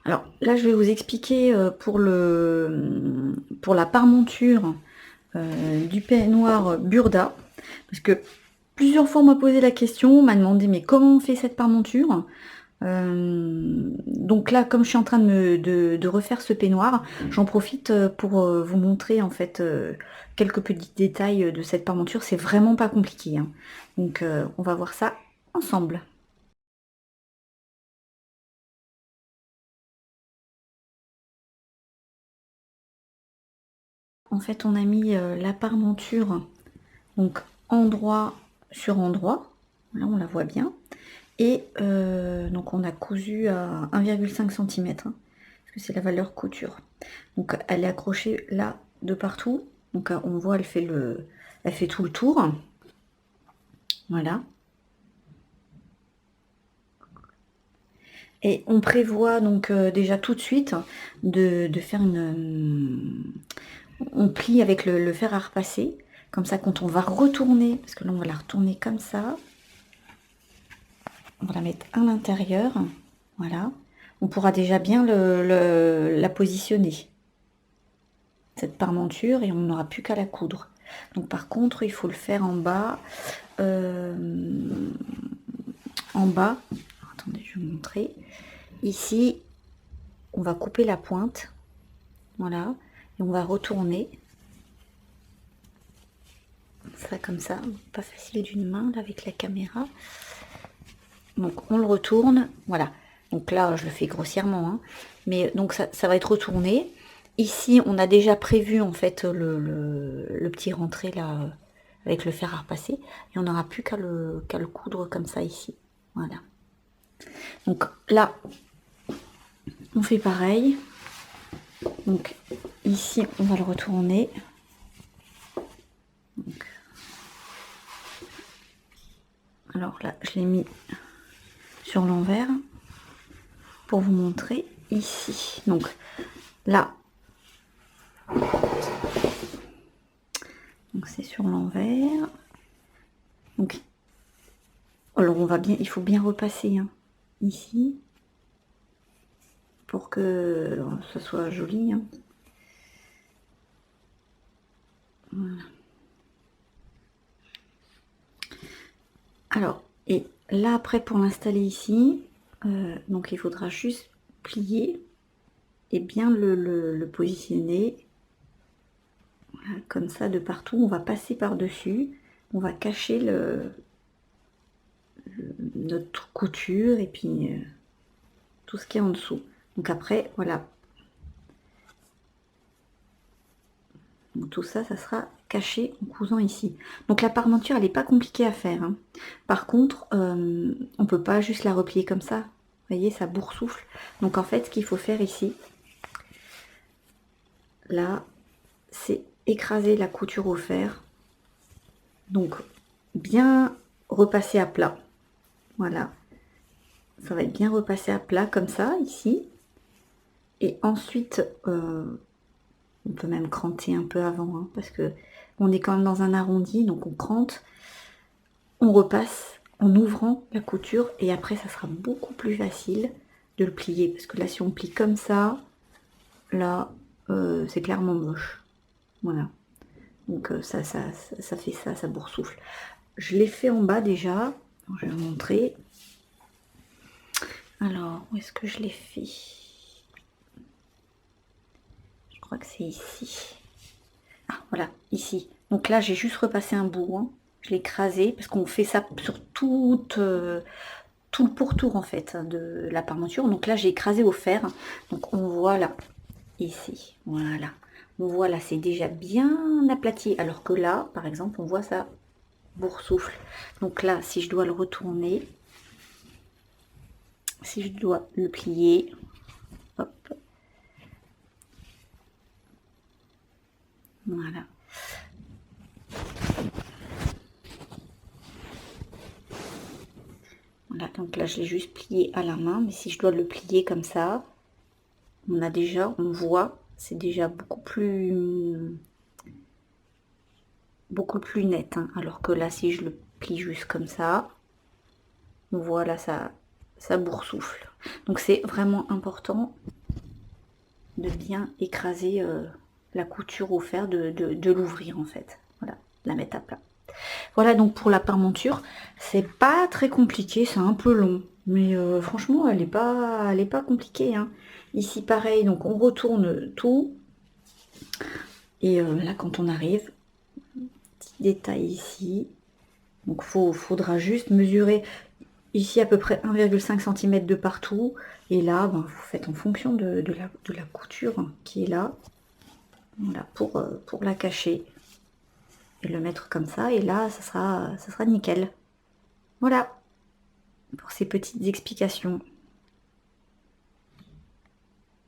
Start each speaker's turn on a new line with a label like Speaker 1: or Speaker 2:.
Speaker 1: Alors là, je vais vous expliquer pour la parmenture du peignoir Burda, parce que plusieurs fois on m'a posé la question, on m'a demandé mais comment on fait cette parmenture. Donc là, comme je suis en train de refaire ce peignoir, j'en profite pour vous montrer en fait quelques petits détails de cette parmenture. C'est vraiment pas compliqué, hein. Donc on va voir ça ensemble. En fait, on a mis la parmenture donc endroit sur endroit, là on la voit bien, et donc on a cousu à 1,5 cm, hein, parce que c'est la valeur couture. Donc elle est accrochée là de partout, donc on voit elle fait tout le tour, voilà. Et on prévoit donc déjà tout de suite de faire on plie avec le fer à repasser, comme ça quand on va retourner, parce que là on va la retourner comme ça, on va la mettre à l'intérieur, voilà. On pourra déjà bien la positionner, cette parmenture, et on n'aura plus qu'à la coudre. Donc par contre, il faut le faire en bas. En bas, attendez, je vais vous montrer. Ici, on va couper la pointe, voilà, et on va retourner. Ça comme ça, pas facile d'une main là, avec la caméra. Donc on le retourne, voilà. Donc là, je le fais grossièrement, hein. Mais donc ça va être retourné. Ici, on a déjà prévu en fait le petit rentré là avec le fer à repasser, et on n'aura plus qu'à le coudre comme ça ici. Voilà. Donc là, on fait pareil. Donc ici, on va le retourner. Donc, alors là, je l'ai mis sur l'envers pour vous montrer ici. Donc là, donc c'est sur l'envers. Donc alors il faut bien repasser, hein, ici pour que ça soit joli, hein. Voilà. Alors, et là après pour l'installer ici, donc il faudra juste plier et bien le positionner, voilà, comme ça de partout. On va passer par dessus, on va cacher notre couture et puis tout ce qui est en dessous. Donc après, voilà. Donc tout ça, ça sera caché en cousant ici. Donc la parmenture, elle n'est pas compliquée à faire, hein. Par contre, on peut pas juste la replier comme ça. Vous voyez, ça boursoufle. Donc en fait, ce qu'il faut faire ici, là, c'est écraser la couture au fer. Donc bien repasser à plat. Voilà. Ça va être bien repassé à plat comme ça, ici. Et ensuite, on peut même cranter un peu avant, hein, parce que on est quand même dans un arrondi, donc on crante, on repasse en ouvrant la couture, et après ça sera beaucoup plus facile de le plier, parce que là si on plie comme ça, là c'est clairement moche. Voilà. Donc ça fait ça, ça boursoufle. Je l'ai fait en bas déjà, je vais vous montrer. Alors, où est-ce que je l'ai fait? Je crois que c'est ici. Ah, voilà, ici. Donc là, j'ai juste repassé un bout, hein. Je l'ai écrasé, parce qu'on fait ça sur tout le pourtour, en fait, hein, de la parmenture. Donc là, j'ai écrasé au fer. Donc on voit là, ici, voilà. On voit là, c'est déjà bien aplati. Alors que là, par exemple, on voit ça boursoufle. Donc là, si je dois le retourner, si je dois le plier, hop, voilà. Voilà, donc là, je l'ai juste plié à la main, mais si je dois le plier comme ça, on voit, c'est déjà beaucoup plus net, hein. Alors que là, si je le plie juste comme ça, on voit là, ça boursoufle. Donc c'est vraiment important de bien écraser la couture au fer, de l'ouvrir en fait. Voilà, de la mettre à plat. Voilà donc pour la parmenture, c'est pas très compliqué, c'est un peu long, mais franchement elle est pas compliquée, hein. Ici pareil, donc on retourne tout, et là quand on arrive, petit détail ici, donc faudra juste mesurer ici à peu près 1,5 cm de partout, et là ben, vous faites en fonction de la couture qui est là, voilà, pour la cacher, et le mettre comme ça, et là ça sera nickel. Voilà pour ces petites explications.